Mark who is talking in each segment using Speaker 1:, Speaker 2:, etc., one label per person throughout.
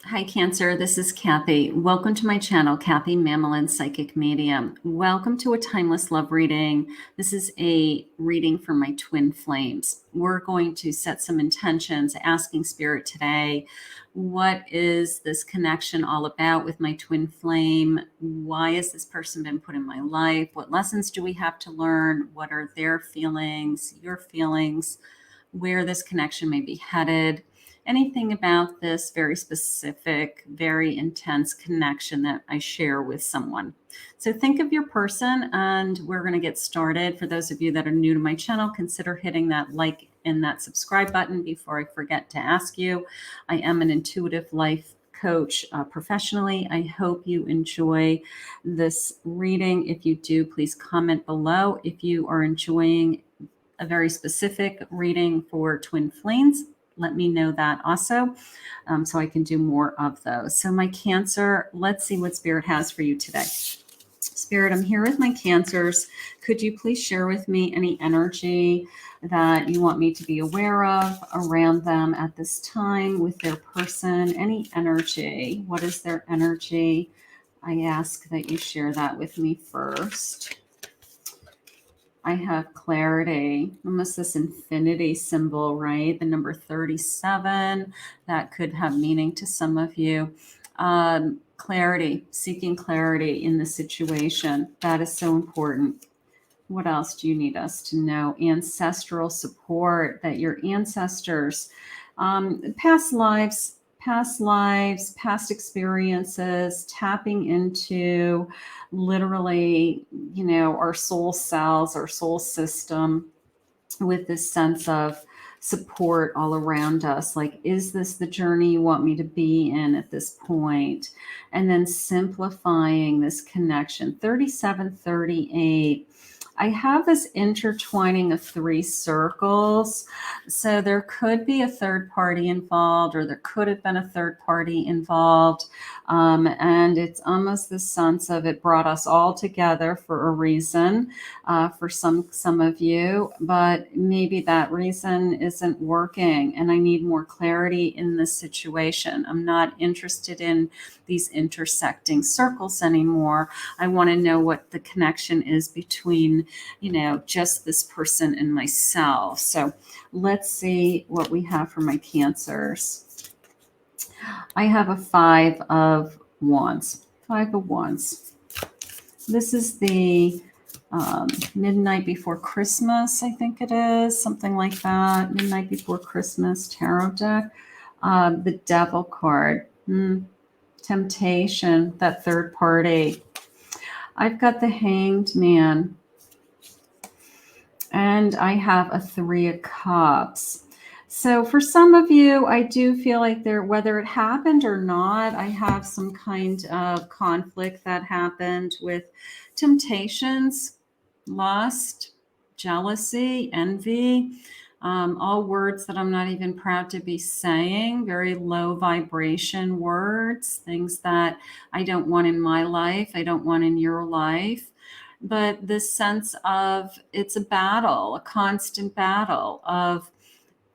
Speaker 1: Hi, Cancer. This is Kathy. Welcome to my channel, Kathy Mamolen Psychic Medium. Welcome to a timeless love reading. This is a reading for my twin flames. We're going to set some intentions, asking Spirit today, what is this connection all about with my twin flame? Why has this person been put in my life? What lessons do we have to learn? What are their feelings, your feelings, where this connection may be headed? Anything about this very specific, very intense connection that I share with someone. So think of your person and we're going to get started. For those of you that are new to my channel, consider hitting that like and that subscribe button before I forget to ask you. I am an intuitive life coach professionally. I hope you enjoy this reading. If you do, please comment below. If you are enjoying a very specific reading for twin flames, let me know that also, so I can do more of those. So my Cancer, let's see what Spirit has for you today. Spirit, I'm here with my Cancers. Could you please share with me any energy that you want me to be aware of around them at this time with their person? Any energy? What is their energy? I ask that you share that with me first. I have clarity, almost this infinity symbol, right? The number 37, that could have meaning to some of you. Clarity, seeking clarity in the situation. That is so important. What else do you need us to know? Ancestral support, that your ancestors, past lives, past experiences, tapping into literally, our soul cells, our soul system with this sense of support all around us. Like, is this the journey you want me to be in at this point? And then simplifying this connection. 3738. I have this intertwining of 3 circles. So there could be a third party involved, or there could have been a third party involved. And it's almost the sense of it brought us all together for a reason, for some of you, but maybe that reason isn't working and I need more clarity in this situation. I'm not interested in these intersecting circles anymore. I want to know what the connection is between, just this person and myself. So let's see what we have for my Cancers. I have a 5 of Wands. 5 of Wands. This is the Midnight Before Christmas, I think it is, something like that. Midnight Before Christmas tarot deck. The Devil card. Temptation, that third party. I've got the Hanged Man. And I have a 3 of Cups. So for some of you, I do feel like whether it happened or not, I have some kind of conflict that happened with temptations, lust, jealousy, envy, all words that I'm not even proud to be saying, very low vibration words, things that I don't want in my life, I don't want in your life. But this sense of it's a battle, a constant battle of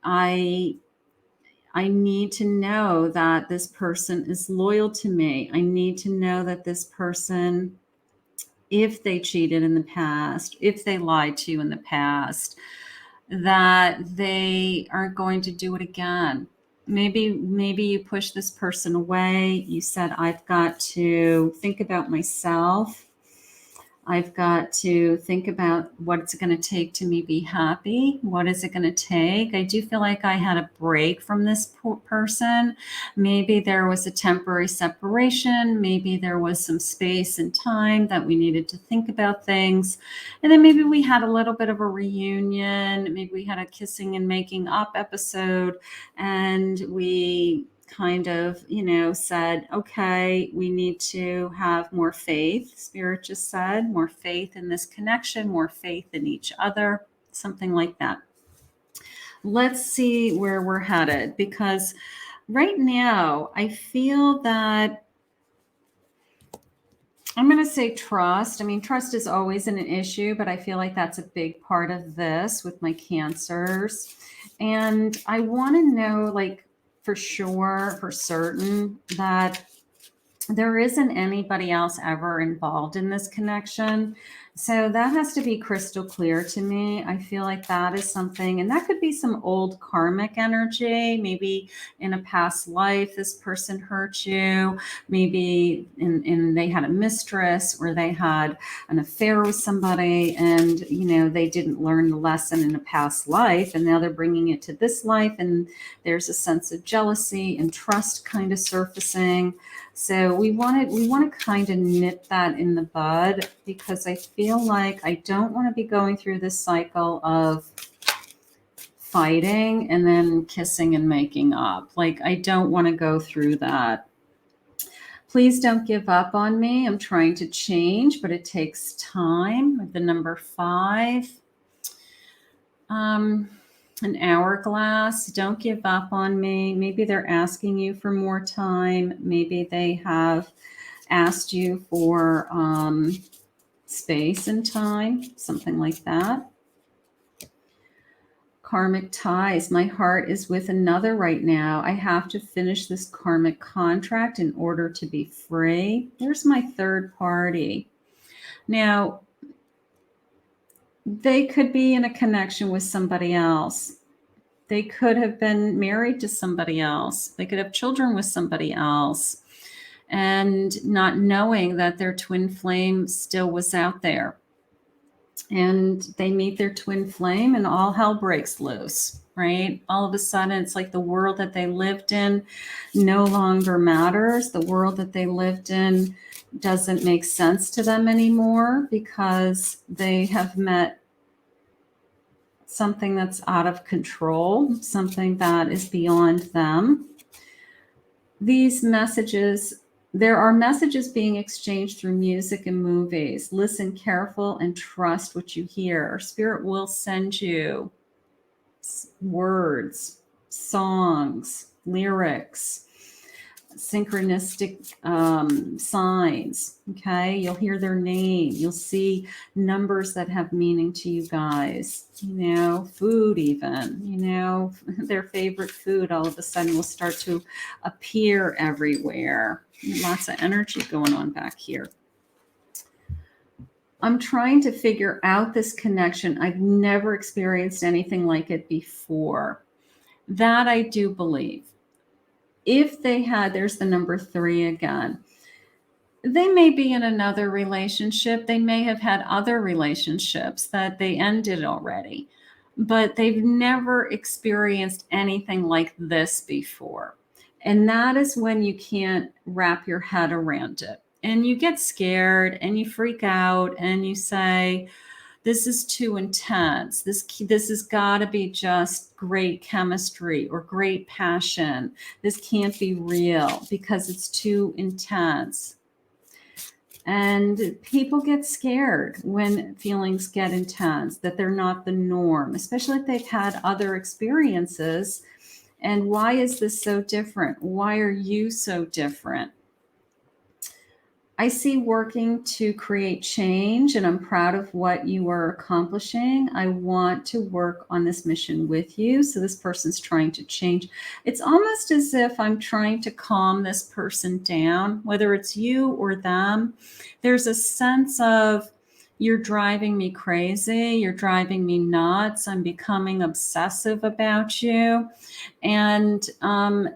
Speaker 1: I need to know that this person is loyal to me. I need to know that this person, if they cheated in the past, if they lied to you in the past, that they aren't going to do it again. Maybe you push this person away. You said, I've got to think about myself. I've got to think about what it's going to take to me be happy. What is it going to take? I do feel like I had a break from this person. Maybe there was a temporary separation. Maybe there was some space and time that we needed to think about things. And then maybe we had a little bit of a reunion. Maybe we had a kissing and making up episode, and we kind of, said, okay, we need to have more faith. Spirit just said more faith in this connection, more faith in each other, something like that. Let's see where we're headed, because right now I feel that I'm going to say trust. I mean, trust is always an issue, but I feel like that's a big part of this with my Cancers. And I want to know, like, for sure, for certain, that there isn't anybody else ever involved in this connection. So that has to be crystal clear to me. I feel like that is something, and that could be some old karmic energy. Maybe in a past life, this person hurt you. Maybe they had a mistress, or they had an affair with somebody, and they didn't learn the lesson in a past life, and now they're bringing it to this life, and there's a sense of jealousy and trust kind of surfacing. So we want to kind of nip that in the bud, because I feel like I don't want to be going through this cycle of fighting and then kissing and making up. Like, I don't want to go through that. Please don't give up on me. I'm trying to change, but it takes time. The number 5. An hourglass. Don't give up on me. Maybe they're asking you for more time. Maybe they have asked you for space and time, something like that. Karmic ties. My heart is with another right now. I have to finish this karmic contract in order to be free. There's my third party. Now, they could be in a connection with somebody else. They could have been married to somebody else. They could have children with somebody else, and not knowing that their twin flame still was out there. And they meet their twin flame and all hell breaks loose, right? All of a sudden, it's like the world that they lived in no longer matters. The world that they lived in doesn't make sense to them anymore, because they have met something that's out of control, something that is beyond them. These messages, there are messages being exchanged through music and movies. Listen careful and trust what you hear. Spirit will send you words, songs, lyrics, synchronistic signs. Okay, you'll hear their name. You'll see numbers that have meaning to you guys. Food, even. Their favorite food all of a sudden will start to appear everywhere. Lots of energy going on back here. I'm trying to figure out this connection. I've never experienced anything like it before. That I do believe. If they had, there's the number 3 again. They may be in another relationship. They may have had other relationships that they ended already, but they've never experienced anything like this before. And that is when you can't wrap your head around it. And you get scared and you freak out and you say, this is too intense. This has got to be just great chemistry or great passion. This can't be real because it's too intense. And people get scared when feelings get intense, that they're not the norm, especially if they've had other experiences. And why is this so different? Why are you so different? I see working to create change, and I'm proud of what you are accomplishing. I want to work on this mission with you. So this person's trying to change. It's almost as if I'm trying to calm this person down, whether it's you or them. There's a sense of, you're driving me crazy. You're driving me nuts. I'm becoming obsessive about you. And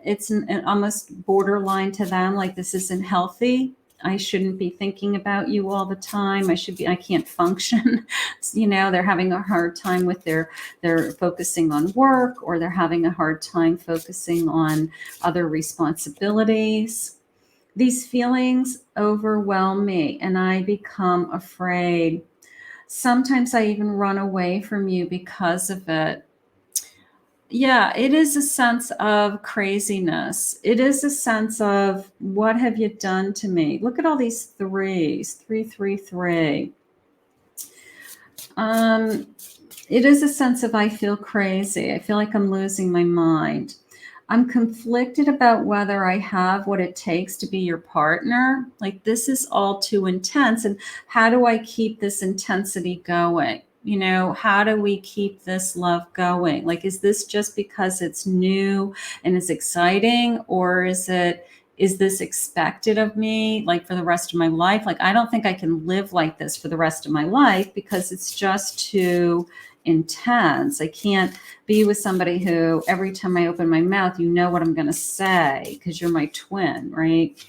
Speaker 1: it's almost borderline to them, like this isn't healthy. I shouldn't be thinking about you all the time. I can't function. They're having a hard time with they're focusing on work, or they're having a hard time focusing on other responsibilities. These feelings overwhelm me and I become afraid. Sometimes I even run away from you because of it. Yeah, it is a sense of craziness. It is a sense of, what have you done to me? Look at all these 3s, 3, 3, 3. It is a sense of, I feel crazy. I feel like I'm losing my mind. I'm conflicted about whether I have what it takes to be your partner. Like, this is all too intense. And how do I keep this intensity going? You know, how do we keep this love going? Like, is this just because it's new and it's exciting, or is this expected of me, like, for the rest of my life? Like, I don't think I can live like this for the rest of my life because it's just too intense. I can't be with somebody who every time I open my mouth, you know what I'm going to say because you're my twin, right?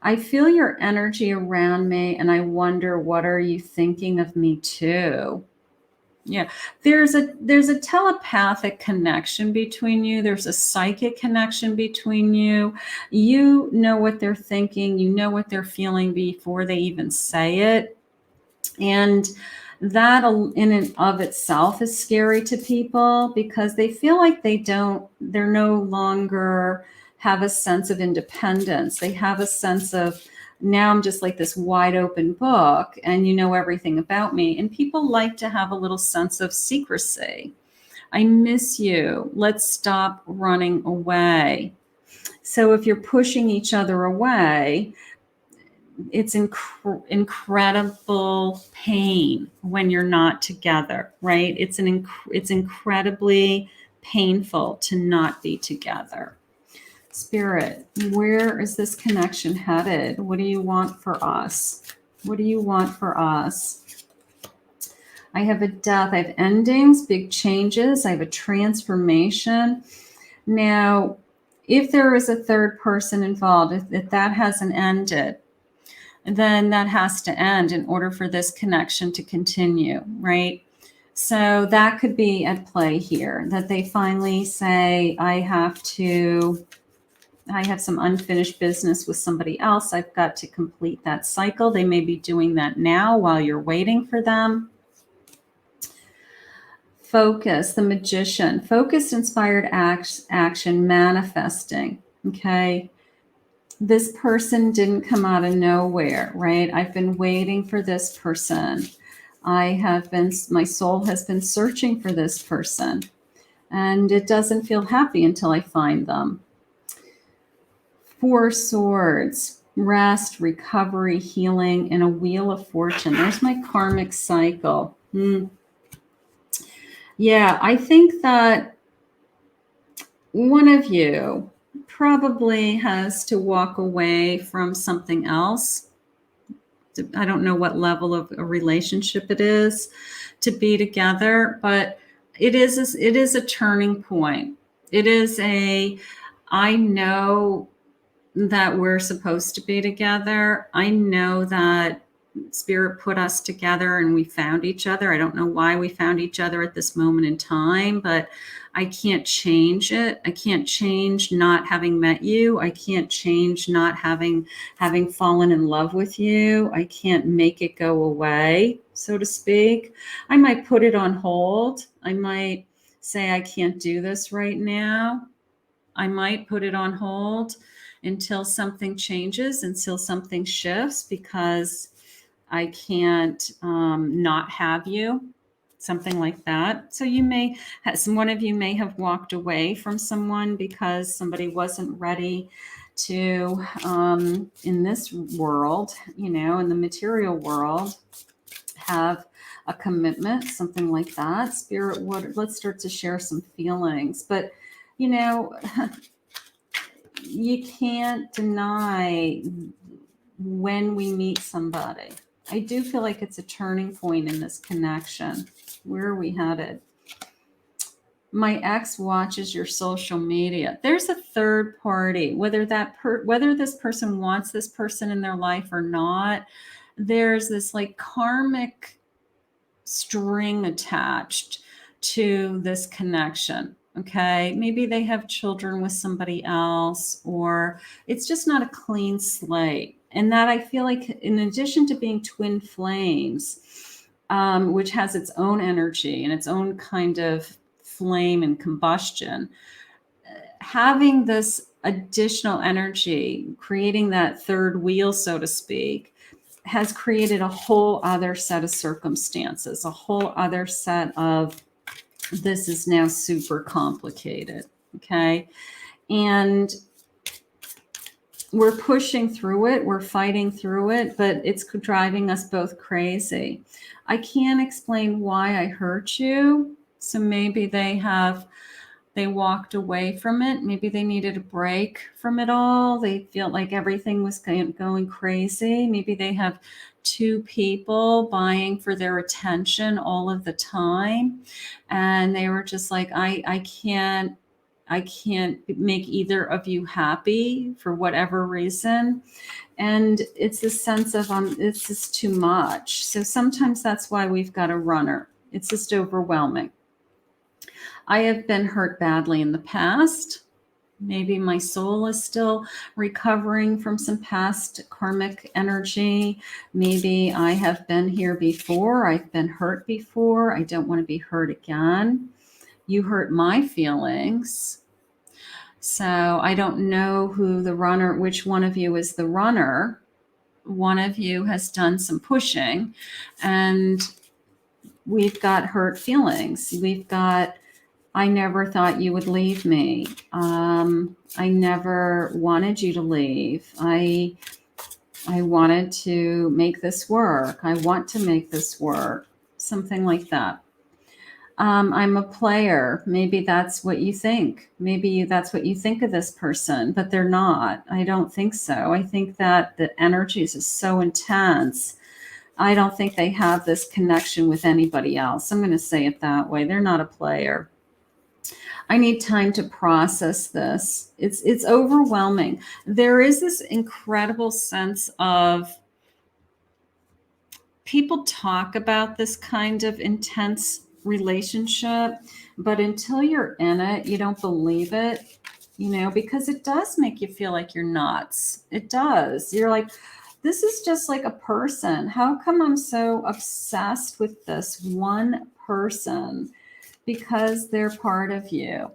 Speaker 1: I feel your energy around me, and I wonder, what are you thinking of me too? Yeah, there's a telepathic connection between you. There's a psychic connection between you. You know what they're thinking. You know what they're feeling before they even say it. And that in and of itself is scary to people because they feel like they're no longer have a sense of independence. They have a sense of, now I'm just like this wide open book and you know everything about me. And people like to have a little sense of secrecy. I miss you. Let's stop running away. So if you're pushing each other away, it's incredible pain when you're not together, right? It's incredibly painful to not be together. Spirit, where is this connection headed? What do you want for us? What do you want for us? I have a death. I have endings, big changes. I have a transformation. Now, if there is a third person involved, if that hasn't ended, then that has to end in order for this connection to continue, right? So that could be at play here, that they finally say, I have some unfinished business with somebody else. I've got to complete that cycle. They may be doing that now while you're waiting for them. Focus, the Magician, focused, inspired action, manifesting, okay? This person didn't come out of nowhere, right? I've been waiting for this person. My soul has been searching for this person, and it doesn't feel happy until I find them. 4 Swords, rest, recovery, healing, and a Wheel of Fortune. There's my karmic cycle. Yeah, I think that one of you probably has to walk away from something else. I don't know what level of a relationship it is to be together, but it is a turning point. I know that we're supposed to be together. I know that Spirit put us together and we found each other. I don't know why we found each other at this moment in time, but I can't change it. I can't change not having met you. I can't change not having fallen in love with you. I can't make it go away, so to speak. I might put it on hold. I might say, I can't do this right now. I might put it on hold until something changes, until something shifts, because I can't not have you, something like that. So one of you may have walked away from someone because somebody wasn't ready to, in this world, in the material world, have a commitment, something like that. Spirit, let's start to share some feelings. But, you can't deny when we meet somebody. I do feel like it's a turning point in this connection. Where are we headed? My ex watches your social media. There's a third party, whether this person wants this person in their life or not. There's this like karmic string attached to this connection. Okay, maybe they have children with somebody else, or it's just not a clean slate. And that, I feel like, in addition to being twin flames, which has its own energy and its own kind of flame and combustion, having this additional energy, creating that third wheel, so to speak, has created a whole other set of circumstances, a whole other set of, this is now super complicated. Okay. And we're pushing through it, we're fighting through it, but it's driving us both crazy. I can't explain why I hurt you. So maybe they walked away from it. Maybe they needed a break from it all. They feel like everything was going crazy. Maybe they have two people vying for their attention all of the time. And they were just like, I can't make either of you happy for whatever reason. And it's this sense of, it's just too much. So sometimes that's why we've got a runner. It's just overwhelming. I have been hurt badly in the past. Maybe my soul is still recovering from some past karmic energy. Maybe I have been here before. I've been hurt before. I don't want to be hurt again. You hurt my feelings. So I don't know who the runner, which one of you is the runner. One of you has done some pushing, and we've got hurt feelings. We've got, I never thought you would leave me. I never wanted you to leave. I wanted to make this work. I want to make this work. Something like that. I'm a player. Maybe that's what you think. Maybe that's what you think of this person, but they're not. I don't think so. I think that the energies is so intense. I don't think they have this connection with anybody else. I'm going to say it that way. They're not a player. I need time to process this. It's overwhelming. There is this incredible sense of, people talk about this kind of intense relationship, but until you're in it, you don't believe it, because it does make you feel like you're nuts. It does. You're like, this is just like a person. How come I'm so obsessed with this one person? Because they're part of you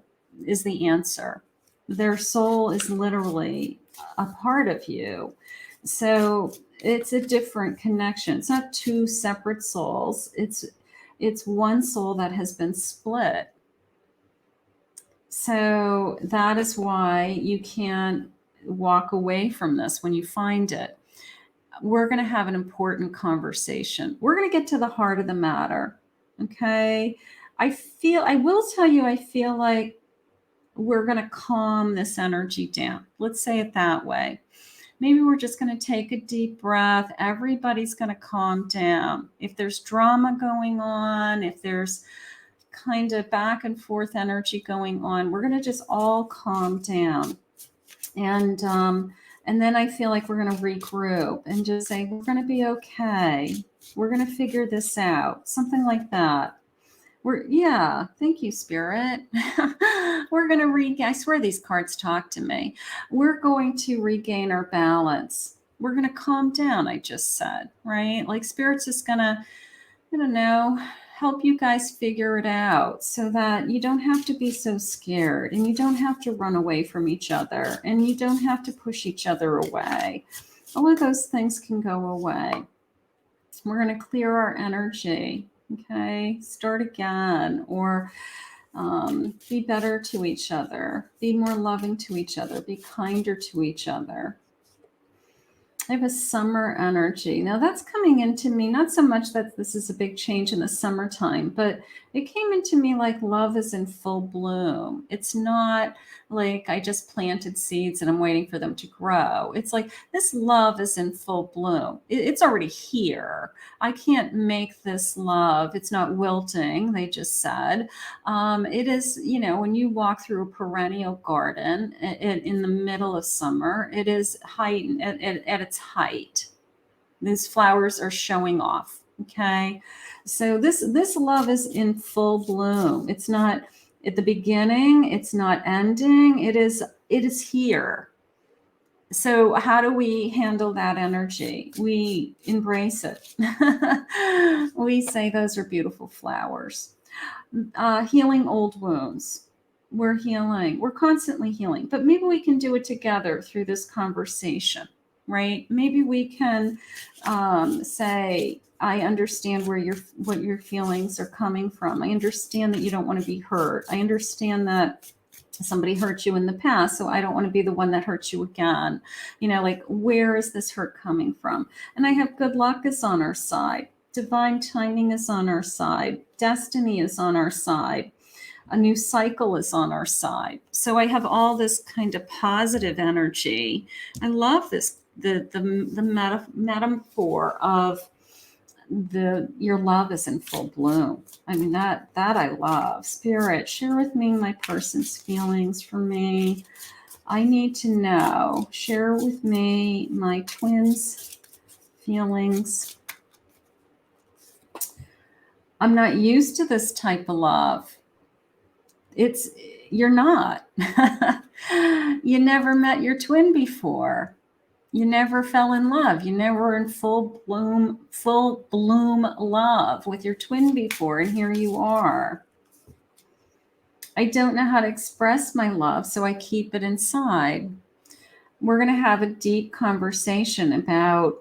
Speaker 1: is the answer. Their soul is literally a part of you. So it's a different connection. It's not two separate souls. It's one soul that has been split. So that is why you can't walk away from this when you find it. We're going to have an important conversation. We're going to get to the heart of the matter. Okay. I will tell you, I feel like we're going to calm this energy down. Let's say it that way. Maybe we're just going to take a deep breath. Everybody's going to calm down. If there's drama going on, if there's kind of back and forth energy going on, we're going to just all calm down. And then I feel like we're going to regroup and just say, we're going to be okay. We're going to figure this out. Something like that. Thank you, Spirit. We're going to I swear these cards talk to me. We're going to regain our balance. We're going to calm down, I just said, right? Like Spirit's just going to, I don't know, help you guys figure it out so that you don't have to be so scared, and you don't have to run away from each other, and you don't have to push each other away. All of those things can go away. We're going to clear our energy. Okay, start again, or be better to each other, be more loving to each other, be kinder to each other. I have a summer energy. Now that's coming into me, not so much that this is a big change in the summertime, but it came into me like love is in full bloom. It's not like I just planted seeds and I'm waiting for them to grow. It's like this love is in full bloom. It's already here. I can't make this love. It's not wilting, they just said. It is, when you walk through a perennial garden in the middle of summer, it is heightened at its height. These flowers are showing off. Okay. So this love is in full bloom. It's not at the beginning. It's not ending. It is here. So how do we handle that energy? We embrace it. We say those are beautiful flowers. Healing old wounds. We're healing. We're constantly healing. But maybe we can do it together through this conversation, right? Maybe we can say, I understand what your feelings are coming from. I understand that you don't want to be hurt. I understand that Somebody hurt you in the past, so I don't want to be the one that hurts you again. You know, like, where is this hurt coming from? And I have good luck is on our side. Divine timing is on our side. Destiny is on our side. A new cycle is on our side. So I have all this kind of positive energy. I love this, the metaphor of your love is in full bloom. I mean, that I love. Spirit, share with me my person's feelings for me. I need to know. Share with me my twins' feelings. I'm not used to this type of love. You're not. You never met your twin before. You never fell in love. You never were in full bloom love with your twin before, and here you are. I don't know how to express my love, so I keep it inside. We're going to have a deep conversation about,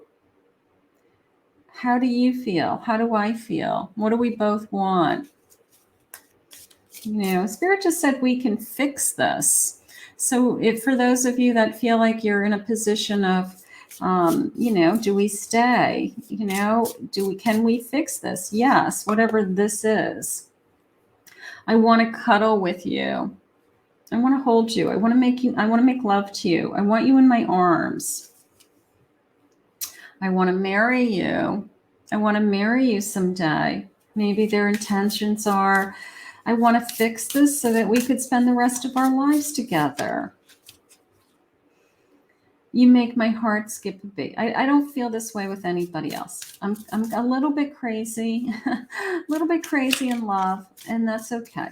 Speaker 1: how do you feel? How do I feel? What do we both want? You know, Spirit just said we can fix this. So for those of you that feel like you're in a position of, you know, do we stay? You know, can we fix this? Yes, whatever this is. I want to cuddle with you. I want to hold you. I want to make love to you. I want you in my arms. I want to marry you. I want to marry you someday. Maybe their intentions are, I want to fix this so that we could spend the rest of our lives together. You make my heart skip a beat. I don't feel this way with anybody else. I'm a little bit crazy, a little bit crazy in love, and that's okay.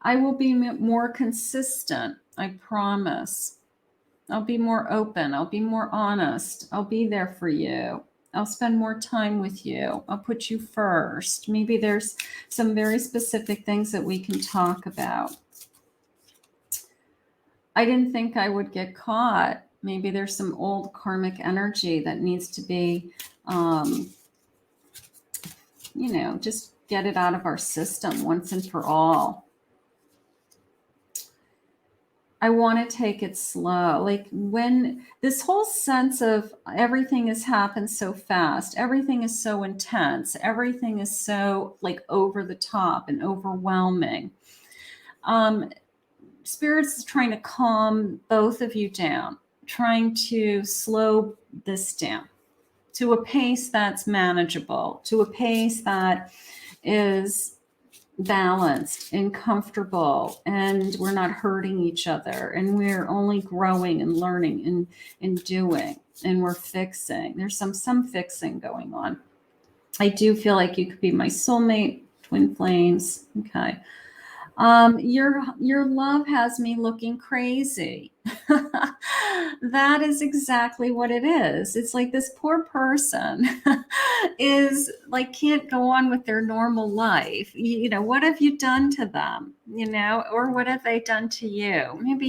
Speaker 1: I will be more consistent. I promise. I'll be more open. I'll be more honest. I'll be there for you. I'll spend more time with you. I'll put you first. Maybe there's some very specific things that we can talk about. I didn't think I would get caught. Maybe there's some old karmic energy that needs to be, you know, just get it out of our system once and for all. I want to take it slow. Like, when this whole sense of everything has happened so fast, everything is so intense, everything is so like over the top and overwhelming. Spirits is trying to calm both of you down, trying to slow this down to a pace that's manageable, to a pace that is balanced and comfortable, and we're not hurting each other, and we're only growing and learning and doing, and we're fixing. There's some fixing going on. I do feel like you could be my soulmate, twin flames. Okay. Your love has me looking crazy. That is exactly what it is. It's like this poor person is like, can't go on with their normal life. You know, what have you done to them? You know, or what have they done to you? Maybe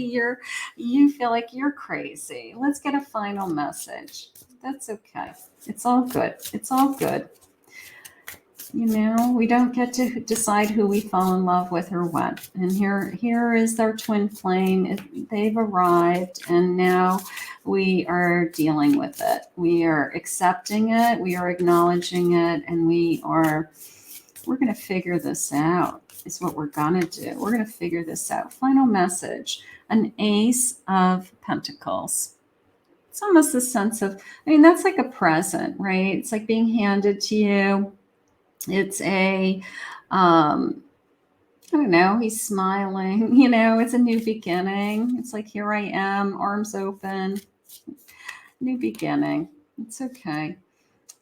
Speaker 1: you feel like you're crazy. Let's get a final message. That's okay. It's all good. It's all good. You know, we don't get to decide who we fall in love with or what. And here is our twin flame. They've arrived, and now we are dealing with it. We are accepting it. We are acknowledging it, and we're going to figure this out. Is what we're going to do. We're going to figure this out. Final message: an Ace of Pentacles. It's almost the sense of, I mean, that's like a present, right? It's like being handed to you. It's I don't know, he's smiling, you know, it's a new beginning. It's like, here I am, arms open, new beginning. It's okay.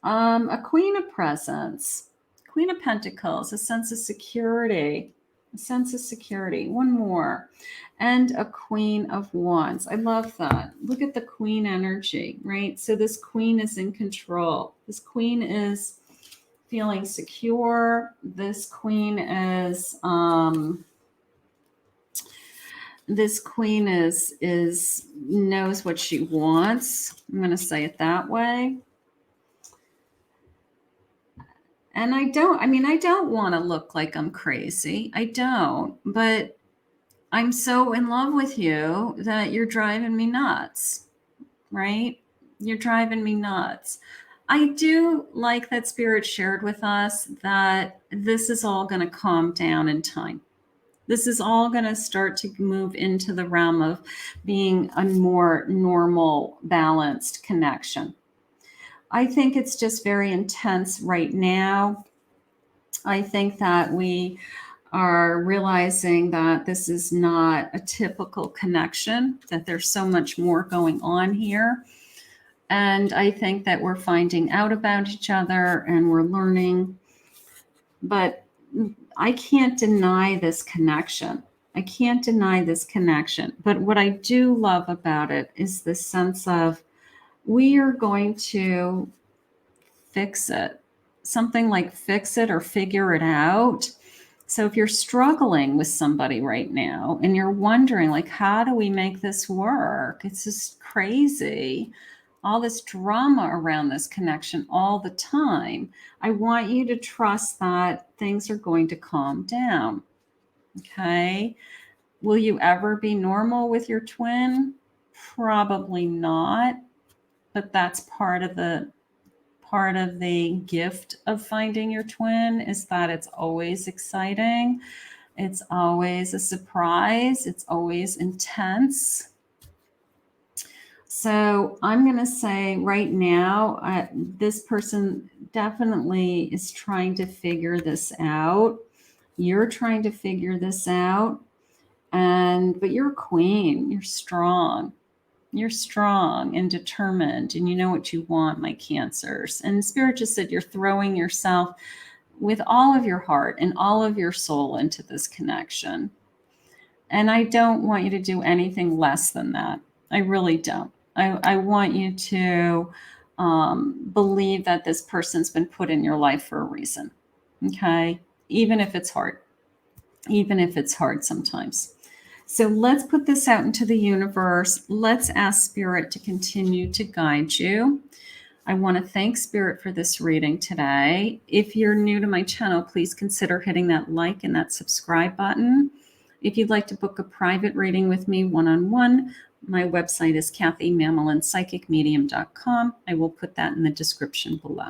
Speaker 1: A Queen of Presents, Queen of Pentacles, a sense of security, One more. And a Queen of Wands. I love that. Look at the Queen energy, right? So this Queen is in control. This Queen is feeling secure. This Queen is knows what she wants. I'm going to say it that way. And I don't want to look like I'm crazy. I don't, but I'm so in love with you that you're driving me nuts, right? You're driving me nuts. I do like that Spirit shared with us that this is all going to calm down in time. This is all going to start to move into the realm of being a more normal, balanced connection. I think it's just very intense right now. I think that we are realizing that this is not a typical connection, that there's so much more going on here. And I think that we're finding out about each other and we're learning. But I can't deny this connection. I can't deny this connection. But what I do love about it is the sense of we are going to fix it. Something like fix it or figure it out. So if you're struggling with somebody right now and you're wondering, like, how do we make this work? It's just crazy. All this drama around this connection all the time. I want you to trust that things are going to calm down. Okay. Will you ever be normal with your twin? Probably not. But that's part of the gift of finding your twin is that it's always exciting. It's always a surprise. It's always intense. So I'm going to say right now, this person definitely is trying to figure this out. You're trying to figure this out. But you're a queen. You're strong. You're strong and determined, and you know what you want, my Cancers. And Spirit just said you're throwing yourself with all of your heart and all of your soul into this connection. And I don't want you to do anything less than that. I really don't. I want you to believe that this person's been put in your life for a reason. Okay? Even if it's hard. Even if it's hard sometimes. So let's put this out into the universe. Let's ask Spirit to continue to guide you. I want to thank Spirit for this reading today. If you're new to my channel, please consider hitting that like and that subscribe button. If you'd like to book a private reading with me one-on-one, my website is KathyMamolenPsychicMedium.com. I will put that in the description below.